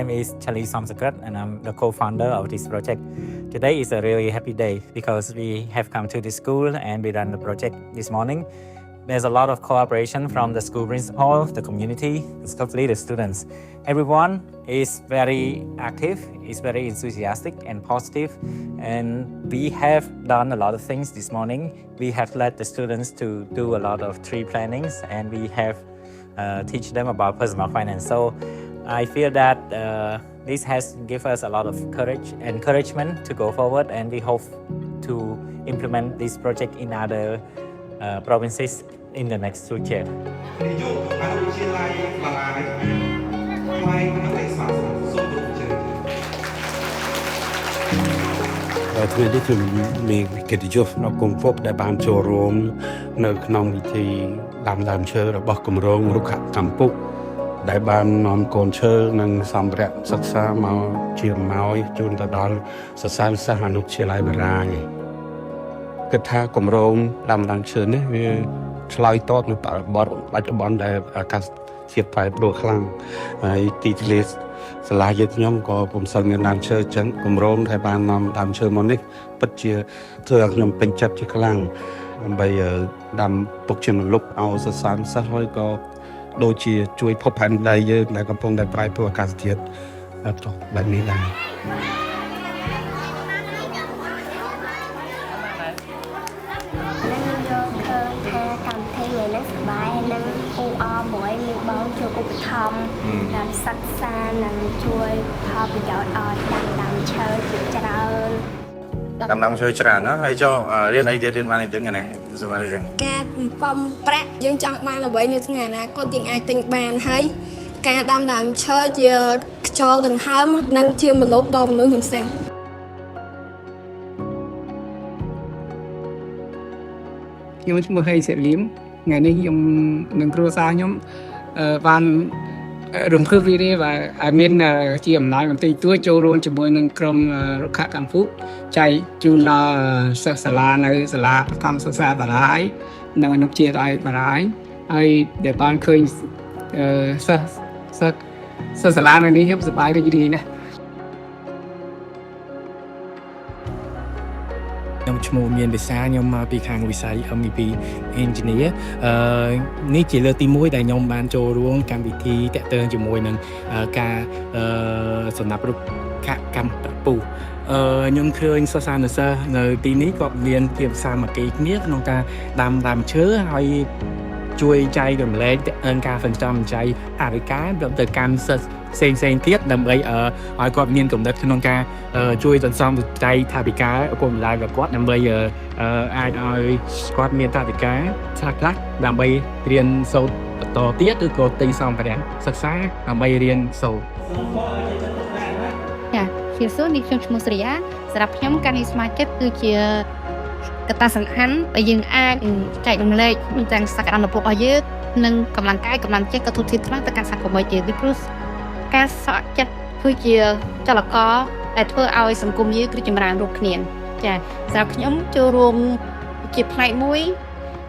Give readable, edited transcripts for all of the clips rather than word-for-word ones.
name is Charlie Somsakat and I'm the co-founder of this project. Today is a really happy day because we have come to the school and we run the project this morning. There's a lot of cooperation from the school principal, the community, especially the students. Everyone is very active, is very enthusiastic and positive, and we have done a lot of things this morning. We have led the students to do a lot of tree plantings, and we have teach them about personal finance. So I feel that this has given us a lot of courage and encouragement to go forward, and we hope to implement this project in other provinces in the next future. ថ្ងៃនេះគឺមានកិត្តិយសនៅគង់ភពដែលបានចូលរួមនៅក្នុងពិធីដាំដើមឈើរបស់គម្រោងរុក្ខកម្មពុកដែលបាននាំកូនឈើនិងសម្ភារៈសិក្សាមកជាអំណោយជូនទៅដល់សិស្សានុសិស្សអនុវិទ្យាល័យបារាំងគិតថាគម្រោងដាំដើមឈើនេះវាឆ្លើយតបនឹងបរិបទបច្ចុប្បន្នដែលអាកាសធាតុប្រែប្រួលខ្លាំងហើយទីធ្លាសាលាយើងខ្ញុំក៏ពុំសូវមានដើមឈើចឹងគម្រោងដែលបាននាំដើមឈើមកនេះពិតជាធ្វើឲ្យខ្ញុំពេញចិត្តជាខ្លាំងដើម្បីដាំពុកជាម្លប់ឲ្យសិស្សានុសិស្សហើយក៏ដូចជាជួយភពផែនដីយើងដែលកំពុងតែប្រែប្រួលអាកាសធាតុចុះបែបនេះដែរឧបត្ថម្ភដល់សិក្សានិងជួយផលប្រយោជន៍ឲ្យដើមឈើជាច្រើនដើមឈើច្រើនណាហើយចុះរៀនអីទៀតរៀនបានអីទៀតថ្ងៃនេះសម្រាប់រឿងការបំប្រាក់យើងចង់បានអ្វីនៅថ្ងៃអនាគតយើងអាចទិញបានហើយការដាំដើមឈើជាខ្យល់ដង្ហើមនិងជាម្លប់ដល់មនុស្សទាំងផ្សេងខ្ញុំឈ្មោះហេសេលីមថ្ងៃនេះខ្ញុំនឹងគ្រួសារខ្ញុំបានរំភើបរីករាយvàមានជាអំណោយបន្តិចតួចចូលរួមជាមួយនឹងក្រុមរុក្ខកម្មពុចែកជូនដល់សិស្សសាលានៅសាលាកម្មសិក្សាបារាយនិងអនុវិទ្យាល័យបារាយហើយដែលបានឃើញសិស្សសាលានៅនេះខ្ញុំសប្បាយរីករាយណាស់ខ្ញុំឈ្មោះមានវិសាខ្ញុំមកពីខាងវិស័យ MEP Engineer នេះជាលើកទី1ដែលខ្ញុំបានចូលរួមកម្មវិធីតាក់ទងជាមួយនឹងការសម្រាប់រុក្ខកម្មប្រពុះខ្ញុំឃើញសិស្សានុសិស្សនៅទីនេះគាត់មានភាពសាមគ្គីគ្នាក្នុងការដាំដើមឈើហើយជួយចែករំលែកការសន្សំចៃអរិកាទៅកាន់សិស្សផ្សេងទៀតដើម្បីឲ្យគាត់មានកម្រិតក្នុងការជួយសន្សំចៃថវិកាឪពុកម្ដាយរបស់គាត់ដើម្បីអាចឲ្យគាត់មានថវិកាខ្លះដើម្បីរៀនសូត្របន្តទៀតឬក៏ទិញសម្ភារៈសិក្សាដើម្បីរៀនសូត្រចាជាសួរនេះខ្ញុំឈ្មោះស្រីយ៉ាសម្រាប់ខ្ញុំការងារសមាជិកគឺជាកត្តាសំខាន់ដែលយើងអាចចែករំលែកទាំងសក្តានុពលរបស់យើងនិងកម្លាំងកាយកម្លាំងចិត្តក៏ទូទាត់ខ្លាំងទៅកាន់សង្គមរបស់យើងពីព្រោះការសក់ចិត្តគឺជាចលករដែលធ្វើឲ្យសង្គមយើងគឺចម្រើនរួមគ្នាចាសម្រាប់ខ្ញុំចូលរួមជាផ្នែកមួយ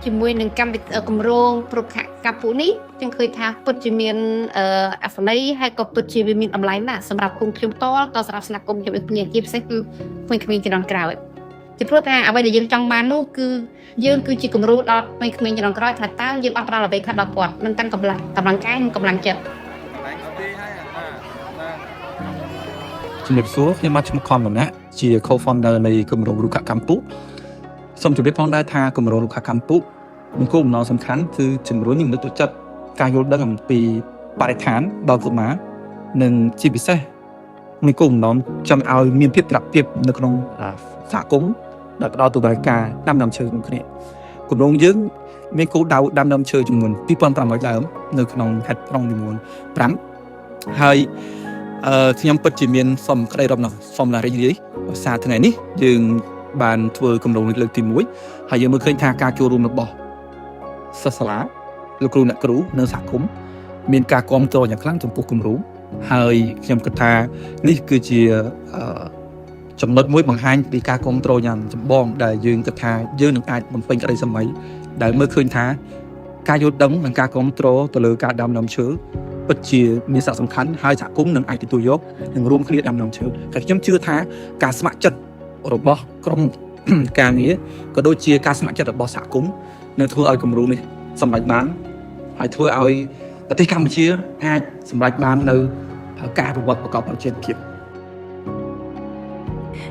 ជាមួយនឹងកម្មវិធីគម្រោងរុក្ខកម្មពុនេះខ្ញុំឃើញថាពិតជាមានអត្ថន័យហើយក៏ពិតជាមានតម្លៃណាស់សម្រាប់គុំខ្ញុំតលក៏សម្រាប់ស្នាគមខ្ញុំគ្នាជាពិសេសគឺក្មេងៗជំនាន់ក្រោយពីព្រោះថាអ្វីដែលយើងចង់បាននោះគឺយើងគឺជាគំរូដល់ក្មេងៗជំនាន់ក្រោយថាតើយើងអត់ផ្ដល់អ្វីខ្លះដល់គាត់មិនទាំងកម្លាំងកាយនិងកម្លាំងចិត្តជំរាបសួរខ្ញុំមកឈ្មោះខំដំណាក់ជា co-founder នៃគម្រោងរុក្ខកម្មពុសូមជម្រាបផងដែរថាគម្រោងរុក្ខកម្មពុមានគោលបំណងសំខាន់គឺជំរុញនិងលើកទឹកចិត្តការយល់ដឹងអំពីបរិស្ថានដល់កុមារនិងជាពិសេសមានគោលបំណងចង់ឲ្យមានភាពត្រជាក់ភាពនៅក្នុងសហគមន៍ដែលផ្ដល់ទៅដល់ការដាំដើមឈើក្នុងគ្នាគម្រោងយើងមានគោលដៅដាំដើមឈើចំនួន 2,500 ដើមនៅក្នុងខេត្តក្រុងចំនួន 5 ហើយខ្ញុំពិតជាមានសូមក្តីរាប់សូមឡារីករាយសារថ្ងៃនេះយើងបានធ្វើគម្រោងលើកទី1ហើយយើងមើលឃើញថាការចូលរួមរបស់សិស្សសាលាលោកគ្រូអ្នកគ្រូនៅសហគមន៍មានការគាំទ្រយ៉ាងខ្លាំងចំពោះគម្រោងហើយខ្ញុំគិតថានេះគឺជាចំណុចមួយបង្ហាញពីការគាំទ្រយ៉ាងចម្បងដែលយើងគិតថាយើងនឹងអាចបំពេញក្តីសម័យដែលមើលឃើញថាការយល់ដឹងនិងការគាំទ្រទៅលើការដាំដើមឈើ ពិតជាមានសារៈសំខាន់ហើយសហគមន៍នឹងអាចទទួលយកនិងរួមគ្នាដាំដើមឈើហើយខ្ញុំជឿថាការស្ម័គ្រចិត្តរបស់ក្រុម ការងារក៏ដូចជាការស្ម័គ្រចិត្តរបស់សហគមន៍នឹងធ្វើឲ្យគម្រោងនេះសម្រេចបានហើយធ្វើឲ្យប្រទេសកម្ពុជាអាចសម្រេចបាននៅការប្រវត្តិប្រកបដោយចីរភាព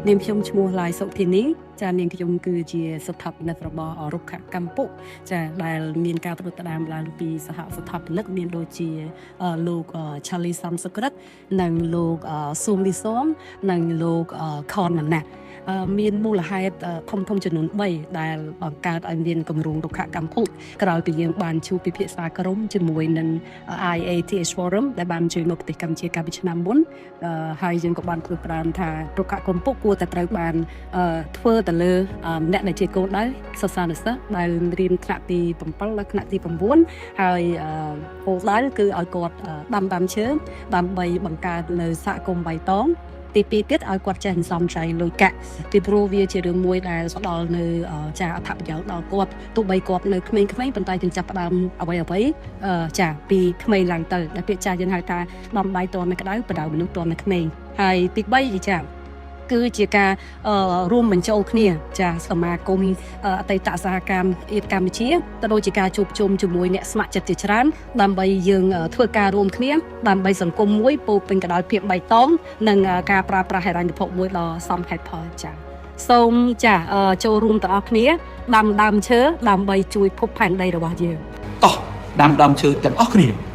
នាងខ្ញុំឈ្មោះឡាយសុធីនីចានាងខ្ញុំគឺជាស្ថាបនិករបស់រុក្ខកម្ពុចាដែលមានការត្រួតត្រាមឡើងពីសហស្ថាបនិកមានដូចជាលោកឆាលីសំសុក្រិតនិងលោកស៊ូមលីសមនិងលោកខនម៉ាណាមានមូលហេតុធំចំនួន3ដែលបង្កើតឲ្យមានគម្រោងរុក្ខកម្ពុក្រោយពីយើងបានជួបពិភាក្សាក្រុមជាមួយនឹង IATH Forum ដែលបានជួយមកប្រទេសកម្ពុជាកាលពីឆ្នាំមុនហើយយើងក៏បានធ្វើប្រាណថារុក្ខកម្ពុគួរតែត្រូវបានធ្វើទៅលើអ្នកដែលជាកូនដែរសិស្សានុសិស្សដែលរៀនថ្នាក់ទី7ដល់ថ្នាក់ទី9ហើយគោលដៅគឺឲ្យគាត់ដាំឈើដើម្បីបង្កើតនៅសហគមន៍បៃតង ទី2ទៀតឲ្យគាត់ចេះសំចៃលុយកាក់ពីព្រោះវាជារឿងមួយដែលផ្ដល់នៅចាអត្ថប្រយោជន៍ដល់គាត់ទោះបីគាត់នៅក្មេងៗប៉ុន្តែយើងចាប់ផ្ដើមអ្វីចាពីក្មេងឡើងទៅដែលពាក្យចាស់យើងហៅថាដំដៃតនៅក្ដៅបដៅមនុស្សតនៅក្មេងហើយទី3ចាគឺជាការរួមបញ្ចូលគ្នាចាសមាគមអតីតសហកម្មកម្ពុជាទៅដូចជាការជួបជុំជាមួយអ្នកស្ម័គ្រចិត្តជាច្រើនដើម្បីយើងធ្វើការរួមគ្នាដើម្បីសង្គមមួយពោពេញទៅដោយភាពបៃតងនិងការប្រើប្រាស់ហិរញ្ញវត្ថុមួយដ៏សមហេតុផលចាសូមចាចូលរួមទាំងអស់គ្នាដាំដើមឈើដើម្បីជួយភពផែនដីរបស់យើង តោះដាំដើមឈើទាំងអស់គ្នា